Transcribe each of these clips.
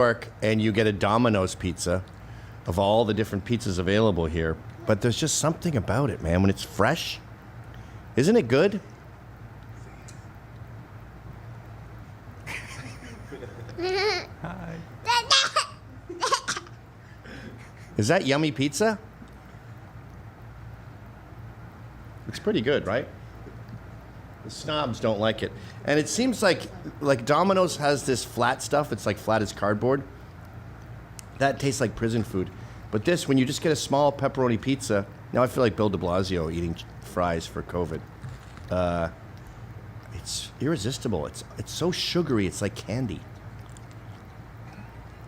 York and you get a Domino's pizza of all the different pizzas available here, but there's just something about it, man, when it's fresh. Isn't it good? Hi. Is that yummy pizza? It's pretty good, right? The snobs don't like it. And it seems like Domino's has this flat stuff. It's like flat as cardboard. That tastes like prison food. But this, when you just get a small pepperoni pizza, now I feel like Bill de Blasio eating fries for COVID. It's irresistible. It's so sugary. It's like candy.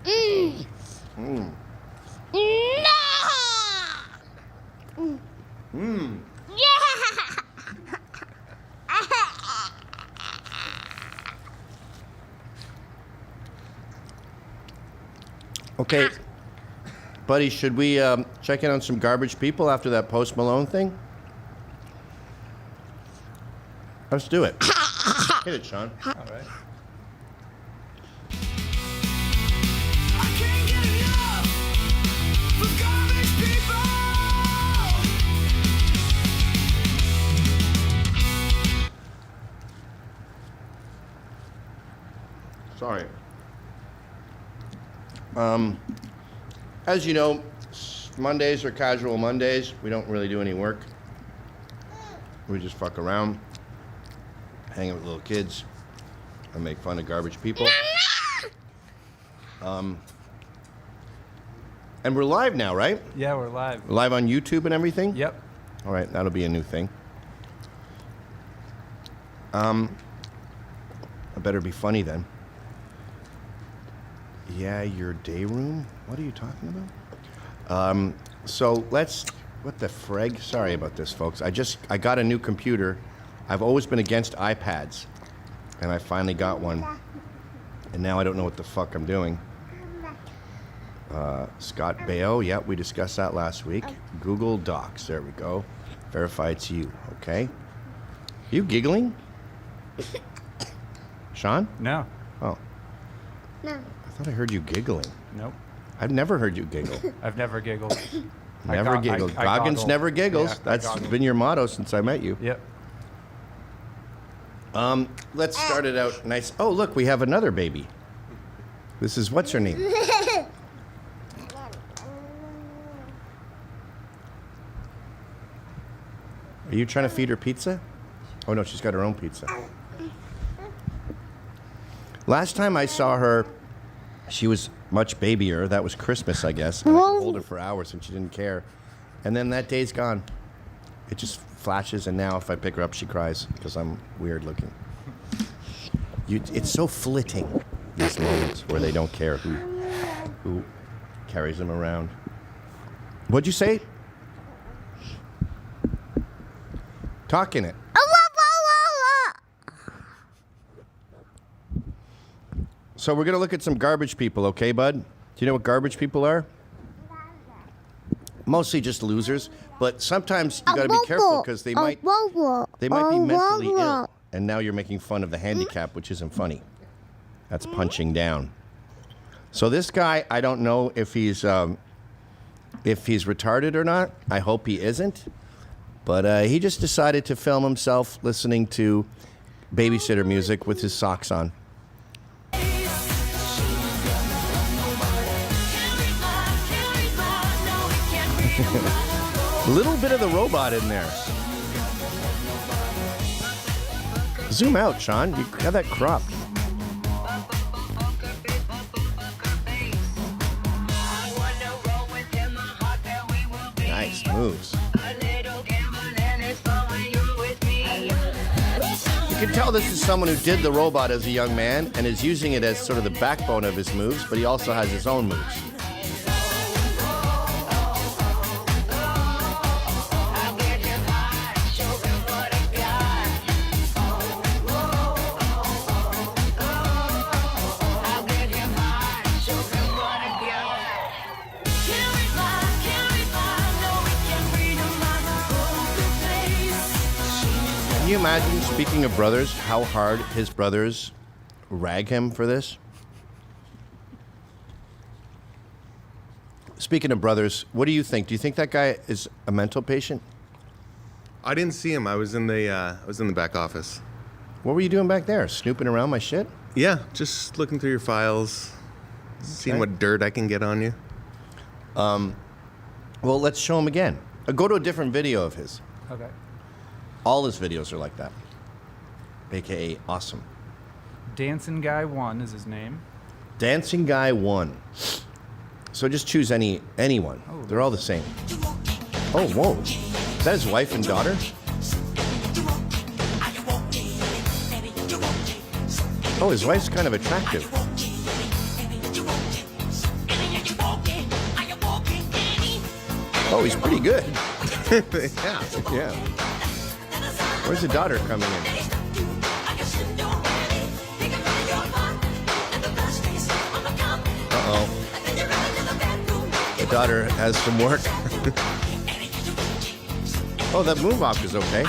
Mm. Mm. No! Mm. Yeah! Okay, buddy, should we check in on some garbage people after that Post Malone thing? Let's do it. Hit it, Sean. All right. Sorry. As you know, Mondays are casual Mondays. We don't really do any work. We just fuck around, hang out with little kids, and make fun of garbage people. And we're live now, right? Yeah, we're live. We're live on YouTube and everything? Yep. All right, that'll be a new thing. I better be funny then. Yeah, your day room? What are you talking about? So let's, what the frig? Sorry about this, folks. I got a new computer. I've always been against iPads, and I finally got one. And now I don't know what the fuck I'm doing. Scott Baio, yeah, we discussed that last week. Google Docs, there we go. Verify it's you, okay? You giggling? Sean? No. Oh. No. I thought I heard you giggling. Nope. I've never heard you giggle. I've never giggled. Never giggled. Goggins goggle. never giggles. Yeah, That's goggle. been your motto since I met you. Yep. Let's start it out nice. Oh, look, we have another baby. This is, what's her name? Are you trying to feed her pizza? Oh, no, she's got her own pizza. Last time I saw her, she was much babier. That was Christmas, I guess. And I could hold her for hours and she didn't care. And then that day's gone. It just flashes, and now if I pick her up, she cries because I'm weird looking. It's so flitting, these moments where they don't care who carries them around. What'd you say? Talk in it. So we're going to look at some garbage people, okay, bud? Do you know what garbage people are? Mostly just losers, but sometimes you got to be careful because they might be mentally ill. And now you're making fun of the handicap, which isn't funny. That's punching down. So this guy, I don't know if he's retarded or not. I hope he isn't. But he just decided to film himself listening to babysitter music with his socks on. A little bit of the robot in there. Zoom out, Sean. You have that cropped. Nice moves. You can tell this is someone who did the robot as a young man and is using it as sort of the backbone of his moves, but he also has his own moves. Can you imagine, speaking of brothers, how hard his brothers rag him for this? Speaking of brothers, what do you think? Do you think that guy is a mental patient? I didn't see him. I was in the back office. What were you doing back there? Snooping around my shit? Yeah, just looking through your files, seeing Okay. what dirt I can get on you. Well, let's show him again. Go to a different video of his. Okay. All his videos are like that. AKA awesome. Dancing Guy 1 is his name. Dancing Guy 1. So just choose anyone. Oh, They're all the same. Oh, whoa. Is that his wife and daughter? Oh, his wife's kind of attractive. Oh, he's pretty good. Yeah. Yeah. Where's the daughter coming in? Uh-oh. The daughter has some work. Oh, that moonwalk is okay.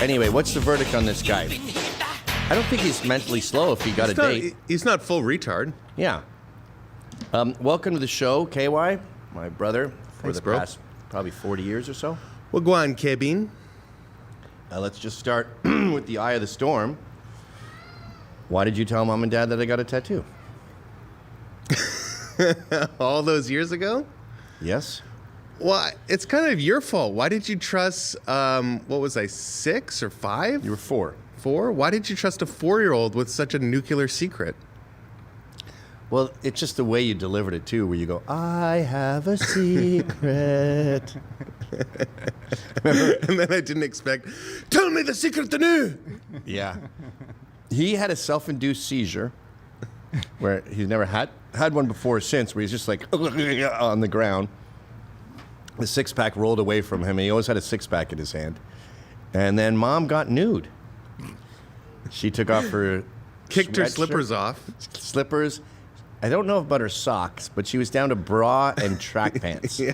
Anyway, what's the verdict on this guy? I don't think he's mentally slow if he got a date. He's not full retard. Yeah. Welcome to the show, KY, my brother, for Thanks, the bro. past probably 40 years or so. Well, go on, Kevin. Let's just start with the eye of the storm. Why did you tell mom and dad that I got a tattoo? All those years ago? Yes? Well, it's kind of your fault. Why did you trust, what was I, 6 or 5? You were 4. 4? Why did you trust a 4-year-old with such a nuclear secret? Well, it's just the way you delivered it, too, where you go, I have a secret. And then I didn't expect, tell me the secret to new. Yeah. He had a self-induced seizure where he's never had one before or since, where he's just like on the ground. The six-pack rolled away from him, and he always had a six-pack in his hand. And then mom got nude. She took off her Kicked her sweatshirt, slippers off. Slippers. I don't know about her socks, but she was down to bra and track pants Yeah.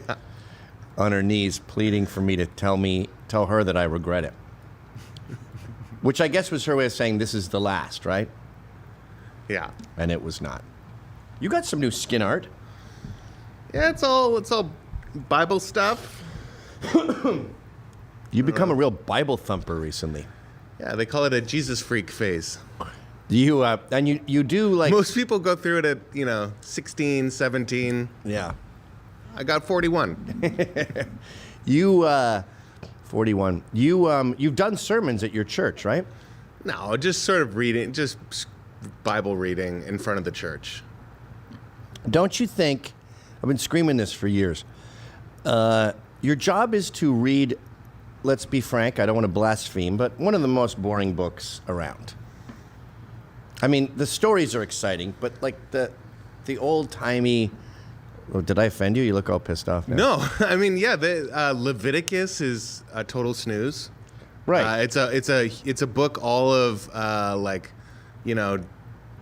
on her knees, pleading for me to tell her that I regret it. Which I guess was her way of saying this is the last, right? Yeah. And it was not. You got some new skin art. Yeah, it's all Bible stuff. You become a real Bible thumper recently. Yeah, they call it a Jesus freak phase. You and you do like Most people go through it at, 16, 17. yeah. I got 41. You 41. You've done sermons at your church, right? No, just sort of reading, just Bible reading in front of the church. Don't you think? I've been screaming this for years. Your job is to read. Let's be frank. I don't want to blaspheme, but one of the most boring books around. I mean, the stories are exciting, but like the old timey. Oh, did I offend you? You look all pissed off now. No, I mean, yeah, Leviticus is a total snooze. Right. It's a book all of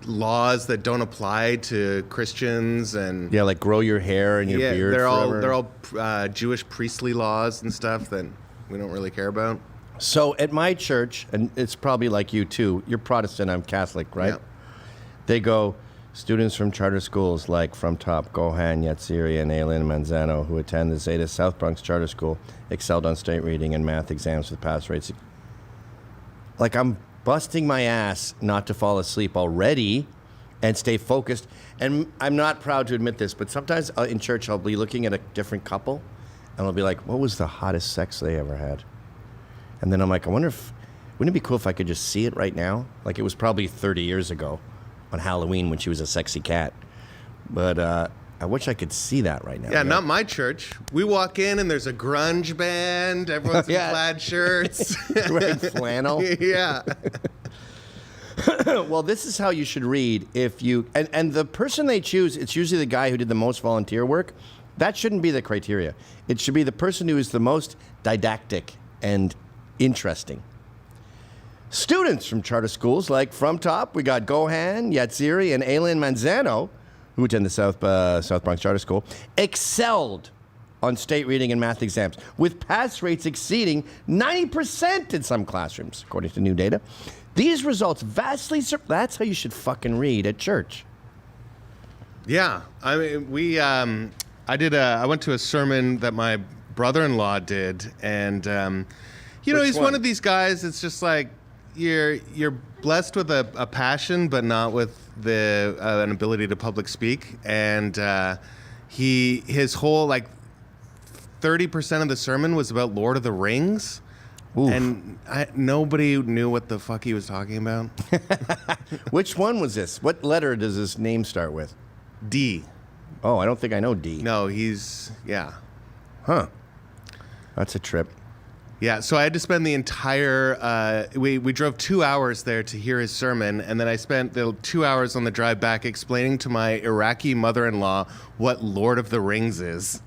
laws that don't apply to Christians and Yeah, like grow your hair and your beard. they're forever. all Jewish priestly laws and stuff that we don't really care about. So at my church, and it's probably like you too, you're Protestant, I'm Catholic, right? Yeah. They go, students from charter schools like From Top, Gohan, Yatsiri, and Aylin Manzano who attend the Zeta South Bronx Charter School excelled on state reading and math exams with pass rates. Like I'm busting my ass not to fall asleep already and stay focused. And I'm not proud to admit this, but sometimes in church I'll be looking at a different couple and I'll be like, what was the hottest sex they ever had? And then I'm like, I wonder if, wouldn't it be cool if I could just see it right now? Like it was probably 30 years ago on Halloween when she was a sexy cat. But I wish I could see that right now. Yeah, not my church. We walk in and there's a grunge band. Everyone's Yeah. in plaid shirts. Wearing flannel. Yeah. Well, this is how you should read if you, and the person they choose, it's usually the guy who did the most volunteer work. That shouldn't be the criteria. It should be the person who is the most didactic and interesting. Students from charter schools like From Top, we got Gohan, Yatsiri, and Aylin Manzano, who attend the South Bronx Charter School, excelled on state reading and math exams, with pass rates exceeding 90% in some classrooms, according to new data. These results vastly that's how you should fucking read at church. Yeah, I mean, I went to a sermon that my brother-in-law did, and you know, Which he's one? one of these guys. It's just like you're blessed with a passion, but not with an ability to public speak. And his whole like 30% of the sermon was about Lord of the Rings. Oof. And nobody knew what the fuck he was talking about. Which one was this? What letter does his name start with? D. Oh, I don't think I know D. No, yeah. Huh. That's a trip. Yeah, so I had to spend the entire, we drove 2 hours there to hear his sermon, and then I spent the 2 hours on the drive back explaining to my Iraqi mother-in-law what Lord of the Rings is.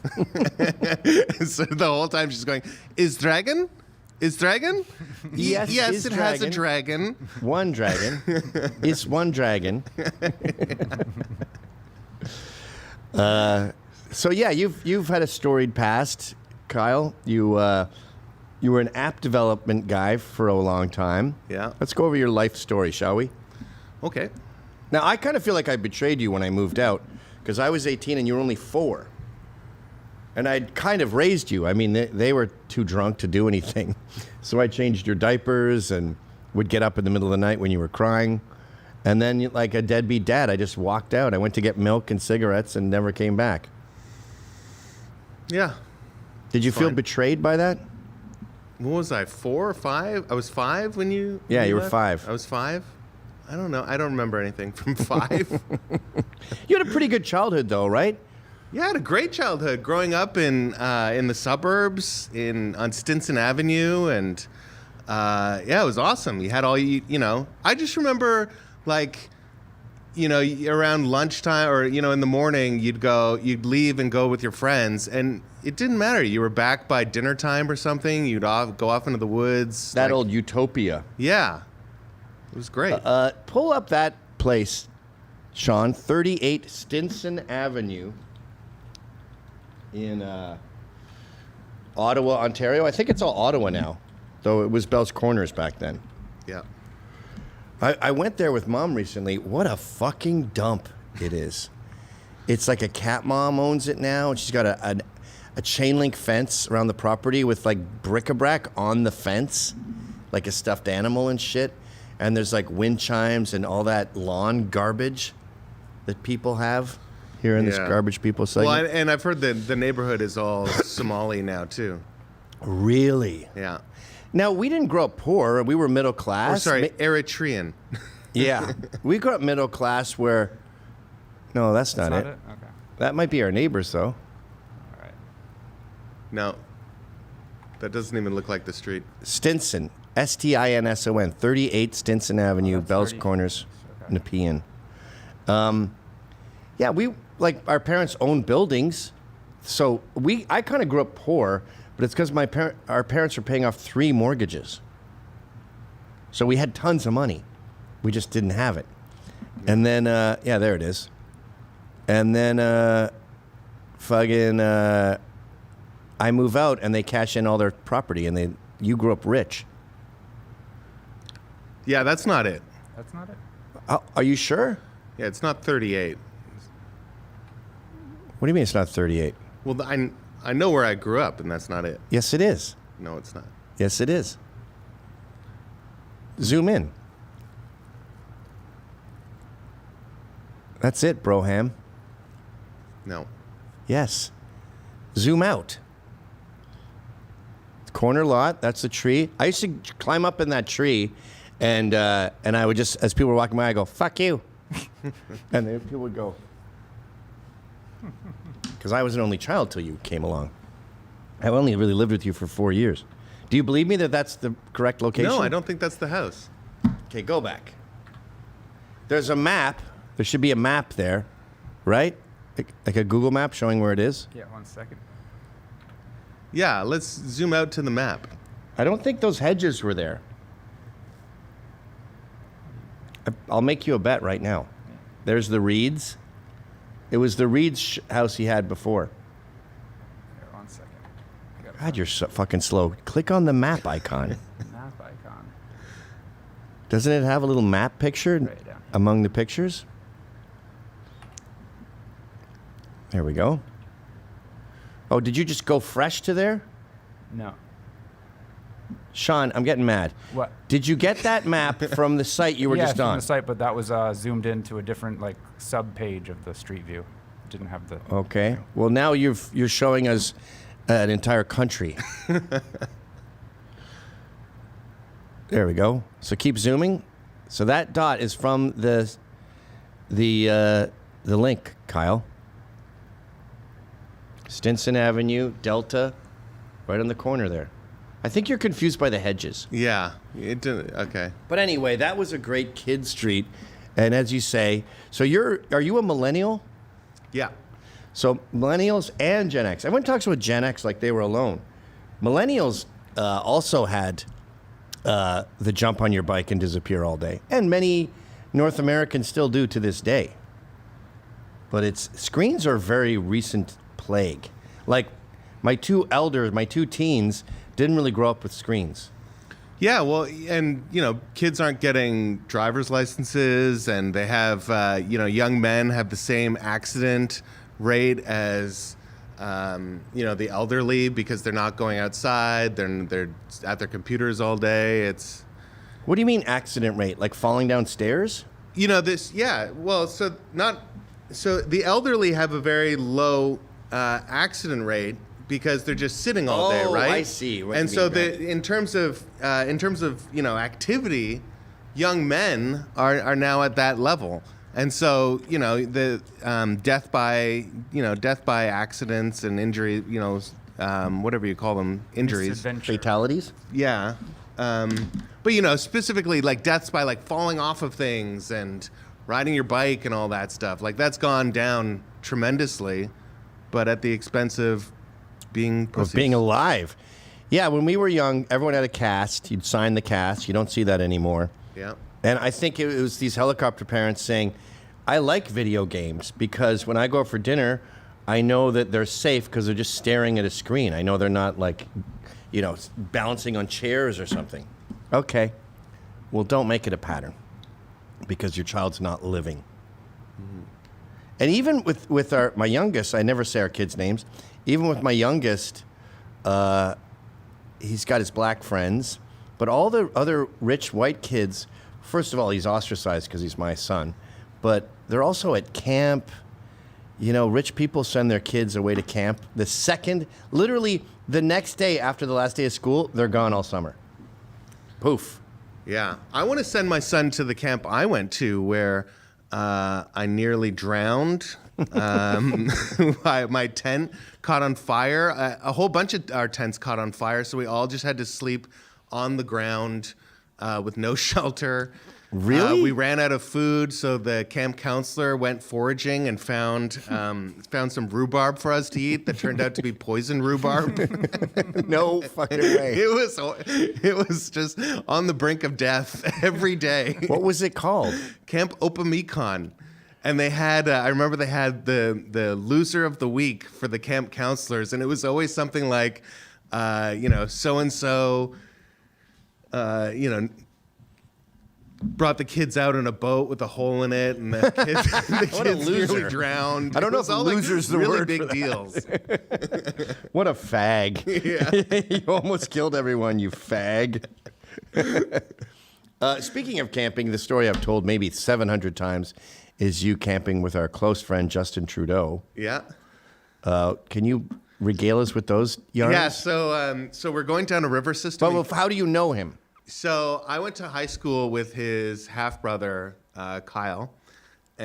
So the whole time she's going, is dragon? Is dragon? Yes, yes, is it has a dragon. dragon. One dragon. It's one dragon. So yeah, you've had a storied past, Kyle. You were an app development guy for a long time. Yeah. Let's go over your life story, shall we? Okay. Now, I kind of feel like I betrayed you when I moved out because I was 18 and you were only 4. And I'd kind of raised you. I mean, they were too drunk to do anything. So I changed your diapers and would get up in the middle of the night when you were crying. And then, like a deadbeat dad, I just walked out. I went to get milk and cigarettes and never came back. Yeah. Did you feel Fine. betrayed by that? What was I, 4 or 5? I was 5 when you... Yeah, when you were left? 5. I was 5? I don't know. I don't remember anything from 5. You had a pretty good childhood, though, right? Yeah, I had a great childhood growing up in the suburbs on Stinson Avenue, and yeah, it was awesome. You had all you know. I just remember like, you know, around lunchtime or in the morning, you'd leave and go with your friends, and it didn't matter. You were back by dinner time or something. You'd go off into the woods. That old utopia. Yeah, it was great. Pull up that place, Sean. 38 Stinson Avenue. In Ottawa, Ontario. I think it's all Ottawa now, though it was Bell's Corners back then. Yeah. I went there with Mom recently. What a fucking dump it is. It's like a cat mom owns it now, and she's got a chain link fence around the property with like bric-a-brac on the fence, like a stuffed animal and shit. And there's like wind chimes and all that lawn garbage that people have here in this Yeah. Garbage People segment. Well, and I've heard that the neighborhood is all Somali now too. Really? Yeah. Now, we didn't grow up poor. We were middle Or class. sorry, Eritrean. Yeah. We grew up middle class where... No, that's not That's it. not it? Okay. That might be our neighbors, though. All right. No. That doesn't even look like the street. Stinson. Stinson. 38 Stinson Avenue, that's Bell's 30. Corners, Okay. Nepean. Yeah, like our parents owned buildings. So I kind of grew up poor, but it's because our parents were paying off 3 mortgages. So we had tons of money. We just didn't have it. And then, yeah, there it is. And then, I move out and they cash in all their property and you grew up rich. Yeah, that's not it. That's not it? Are you sure? Yeah, it's not 38. What do you mean it's not 38? Well, I know where I grew up, and that's not it. Yes, it is. No, it's not. Yes, it is. Zoom in. That's it, Broham. No. Yes. Zoom out. Corner lot, that's the tree. I used to climb up in that tree, and I would just, as people were walking by, I go, fuck you. And then people would go, because I was an only child till you came along. I only really lived with you for 4 years. Do you believe me that that's the correct location? No, I don't think that's the house. Okay, go back. There's a map. There should be a map there, right? Like a Google map showing where it is. Yeah, 1 second. Yeah, let's zoom out to the map. I don't think those hedges were there. I'll make you a bet right now. There's the Reeds. It was the Reeds house he had before. Here, 1 God, you're so fucking slow. Click on the map icon. Map icon. Doesn't it have a little map picture Right down. among the pictures? There we go. Oh, did you just go fresh to there? No. Sean, I'm getting mad. What? Did you get that map from the site you were yeah, just from on? the site, but that was zoomed into a different like sub page of the Street View. It didn't have the. Okay. Well, now you're showing us an entire country. There we go. So keep zooming. So that dot is from the link, Kyle. Stinson Avenue, Delta, right on the corner there. I think you're confused by the hedges. Yeah. It didn't. Okay. But anyway, that was a great kid street. And as you say, so are you a millennial? Yeah. So millennials and Gen X. Everyone talks about Gen X like they were alone. Millennials also had the jump on your bike and disappear all day. And many North Americans still do to this day. But screens are a very recent plague. Like my two teens didn't really grow up with screens. Yeah, well, and kids aren't getting driver's licenses, and they have, young men have the same accident rate as, the elderly because they're not going outside. They're at their computers all day. What do you mean accident rate? Like falling downstairs? Yeah. Well, so the elderly have a very low accident rate because they're just sitting all day, right? I see. What And you so mean, in terms of activity, young men are now at that level. And so, the death by accidents and injury, whatever you call them, injuries, Misadventure. fatalities? yeah. But specifically like deaths by like falling off of things and riding your bike and all that stuff, like that's gone down tremendously, but at the expense of being pussies. Of being alive. Yeah, when we were young, everyone had a cast. You'd sign the cast. You don't see that anymore. Yeah. And I think it was these helicopter parents saying, I like video games because when I go out for dinner, I know that they're safe because they're just staring at a screen. I know they're not like, balancing on chairs or something. Okay. Well, don't make it a pattern because your child's not living. Mm-hmm. And even with my youngest, I never say our kids' names. Even with my youngest, he's got his black friends. But all the other rich white kids, first of all, he's ostracized because he's my son. But they're also at camp. Rich people send their kids away to camp. Literally the next day after the last day of school, they're gone all summer. Poof. Yeah. I want to send my son to the camp I went to where I nearly drowned. My tent caught on fire. A whole bunch of our tents caught on fire, so we all just had to sleep on the ground with no shelter. Really? We ran out of food, so the camp counselor went foraging and found some rhubarb for us to eat that turned out to be poison rhubarb. No fucking way. It was just on the brink of death every day. What was it called? Camp Opamecon. And they had, I remember they had the loser of the week for the camp counselors, and it was always something like, so-and-so, brought the kids out in a boat with a hole in it, and the kids nearly drowned. I don't know if all loser's the really word big for that. deals. What a fag. Yeah. You almost killed everyone, you fag. Speaking of camping, the story I've told maybe 700 times is you camping with our close friend Justin Trudeau. Yeah. Can you regale us with those yarns? Yeah. So we're going down a river system. Well, how do you know him? So I went to high school with his half brother Kyle,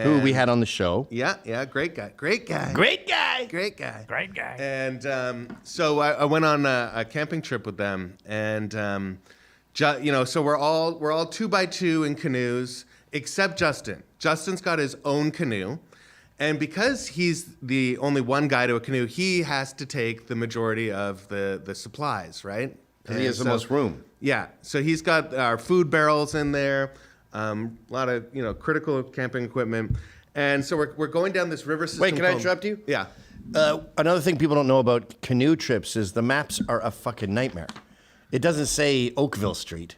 Who we had on the show. Yeah, great guy. Great guy. Great guy. And so I went on a camping trip with them, and so we're all 2x2 in canoes, except Justin. Justin's got his own canoe, and because he's the only one guy to a canoe, he has to take the majority of the supplies, right? Because he has the most room. Yeah, so he's got our food barrels in there, a lot of critical camping equipment, and so we're going down this river system. Wait, can I interrupt you? Yeah. Another thing people don't know about canoe trips is the maps are a fucking nightmare. It doesn't say Oakville Street,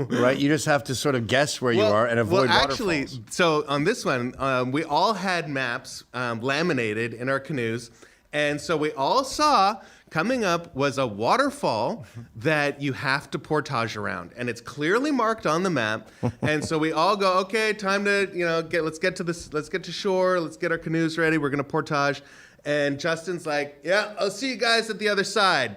right? You just have to sort of guess where you are and avoid actually, waterfalls. so on this one, we all had maps laminated in our canoes, and so we all saw coming up was a waterfall that you have to portage around, and it's clearly marked on the map. And so we all go, okay, time to let's get to shore, let's get our canoes ready. We're gonna portage, and Justin's like, yeah, I'll see you guys at the other side.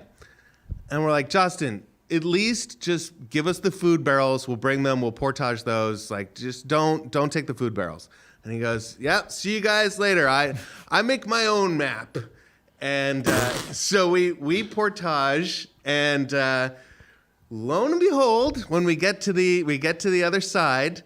And we're like, Justin, at least just give us the food barrels. We'll bring them. We'll portage those. Like, just don't take the food barrels. And he goes, yeah, see you guys later. I make my own map. And so we portage, and lo and behold, when we get to the other side,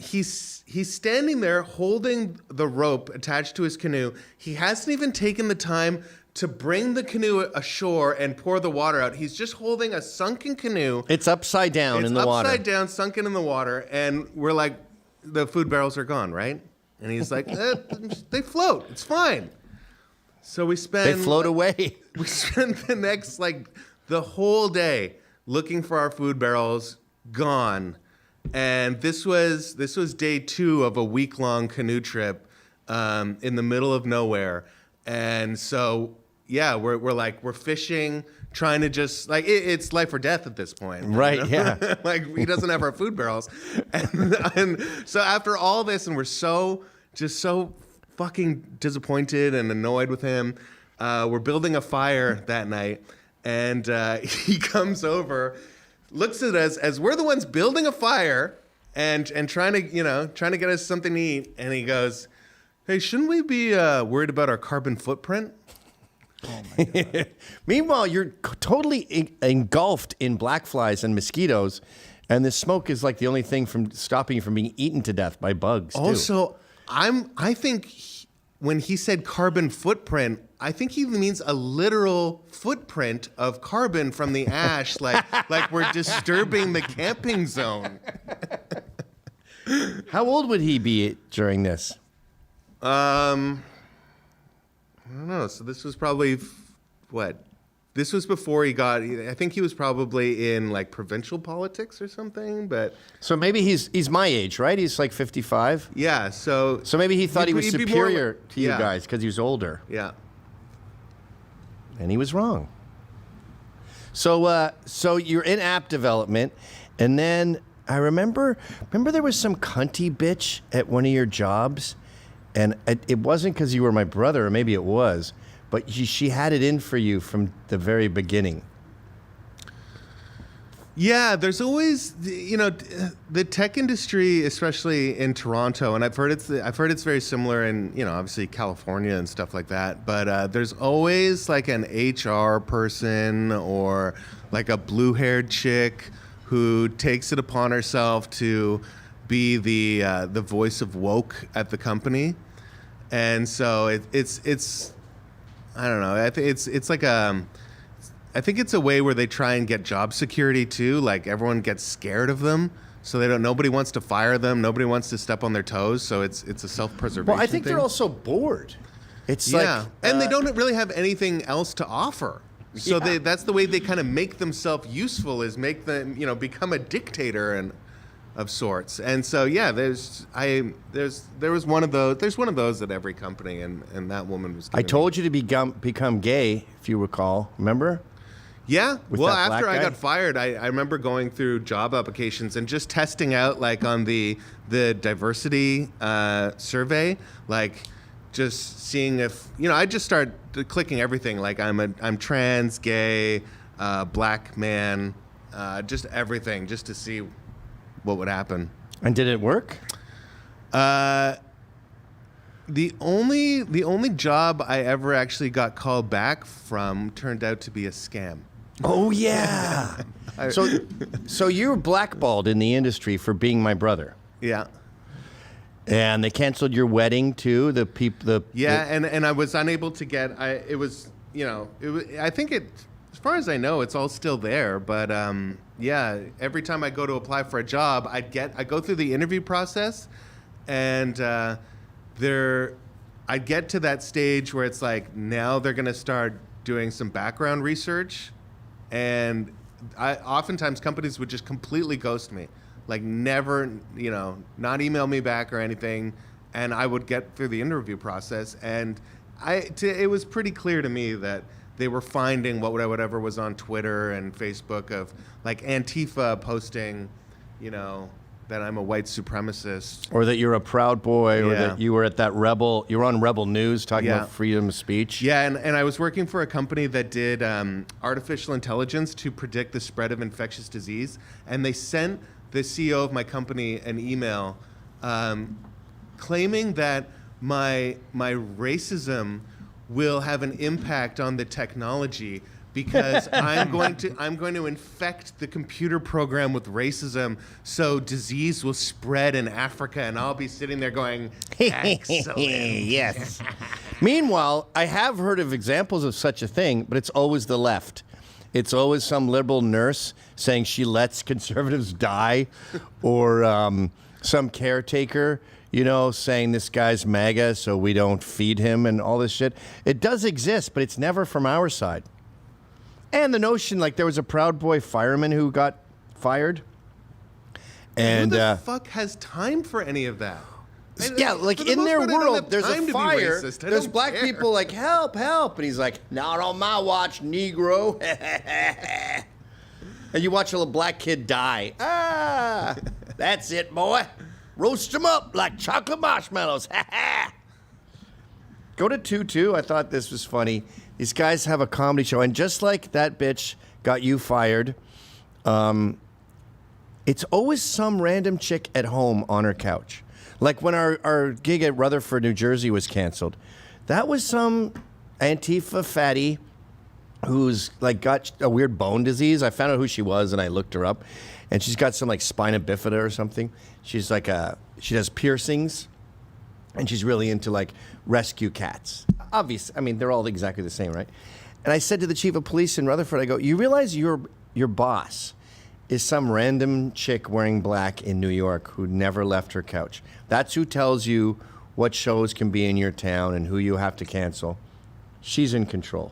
he's standing there holding the rope attached to his canoe. He hasn't even taken the time to bring the canoe ashore and pour the water out. He's just holding a sunken canoe. It's upside down in the water. It's upside down, sunken in the water, and we're like, the food barrels are gone, right? And he's like, they float. It's fine. So we spend... They float away. We spend the whole day looking for our food barrels, gone. And this was day 2 of a week-long canoe trip in the middle of nowhere. And so, yeah, we're fishing, trying to just, it's life or death at this point. Right, yeah. He doesn't have our food barrels. And so after all this, and we're so fucking disappointed and annoyed with him, we're building a fire that night, and he comes over, looks at us as we're the ones building a fire and trying to get us something to eat, and he goes, hey, shouldn't we be worried about our carbon footprint? Oh my God. Meanwhile, you're totally engulfed in black flies and mosquitoes, and the smoke is like the only thing from stopping you from being eaten to death by bugs, too. Also, I think when he said carbon footprint, I think he means a literal footprint of carbon from the ash, like we're disturbing the camping zone. How old would he be during this? I don't know. So this was probably what? This was before I think he was probably in provincial politics or something, but. So maybe he's my age, right? He's like 55. Yeah. So maybe he thought he was he'd be superior more to you guys because he was older. Yeah. And he was wrong. So you're in app development, and then I remember there was some cunty bitch at one of your jobs, and it wasn't because you were my brother, or maybe it was, but she had it in for you from the very beginning. Yeah, there's always, the tech industry, especially in Toronto, and I've heard it's very similar in, obviously California and stuff like that. But there's always an HR person or a blue-haired chick who takes it upon herself to be the voice of woke at the company, and so it's I don't know. I think it's a way where they try and get job security too. Everyone gets scared of them, so nobody wants to fire them. Nobody wants to step on their toes. So it's a self-preservation. Well, I think thing. they're also bored. It's and they don't really have anything else to offer. So Yeah. that's the way they kind of make themselves useful, is make them become a dictator and of sorts. And so there's one of those at every company, and that woman was. I told you to become gay, if you recall. Remember? Yeah. With Well, that black after I guy? got fired, I remember going through job applications and just testing out, on the diversity survey, just seeing if I just start clicking everything. I'm trans, gay, black man, just everything, just to see what would happen. And did it work? The only job I ever actually got called back from turned out to be a scam. Oh yeah. So you were blackballed in the industry for being my brother, Yeah. and they canceled your wedding too. The people. And I was unable to get. I think as far as I know, it's all still there. But every time I go to apply for a job, I go through the interview process, and I I'd get to that stage where it's like, now they're going to start doing some background research. And oftentimes companies would just completely ghost me, like never, not email me back or anything. And I would get through the interview process. And it was pretty clear to me that they were finding whatever was on Twitter and Facebook of like Antifa posting, that I'm a white supremacist. Or that you're a Proud Boy, or Yeah. that you were at that you were on Rebel News talking Yeah. about freedom of speech. Yeah, and I was working for a company that did artificial intelligence to predict the spread of infectious disease. And they sent the CEO of my company an email claiming that my racism will have an impact on the technology because I'm going to infect the computer program with racism, so disease will spread in Africa, and I'll be sitting there going, excellent. Yes. Meanwhile, I have heard of examples of such a thing, but it's always the left. It's always some liberal nurse saying she lets conservatives die, or some caretaker, saying this guy's MAGA, so we don't feed him and all this shit. It does exist, but it's never from our side. And the notion, like there was a Proud Boy fireman who got fired. And who the fuck has time for any of that? yeah, like For the in most their part, I don't world, have there's time a to be fire. racist. I There's don't black care. people like, help, help. And he's like, not on my watch, Negro. And you watch a little black kid die. Ah, that's it, boy. Roast them up like chocolate marshmallows. Go to 2-2. I thought this was funny. These guys have a comedy show, and just like that bitch got you fired, it's always some random chick at home on her couch. Like when our gig at Rutherford, New Jersey was canceled, that was some Antifa fatty who's like got a weird bone disease. I found out who she was, and I looked her up, and she's got some like spina bifida or something. She's like she does piercings, and she's really into like rescue cats. Obvious, I mean, they're all exactly the same, right? And I said to the chief of police in Rutherford, I go, you realize your boss is some random chick wearing black in New York who never left her couch. That's who tells you what shows can be in your town and who you have to cancel. She's in control.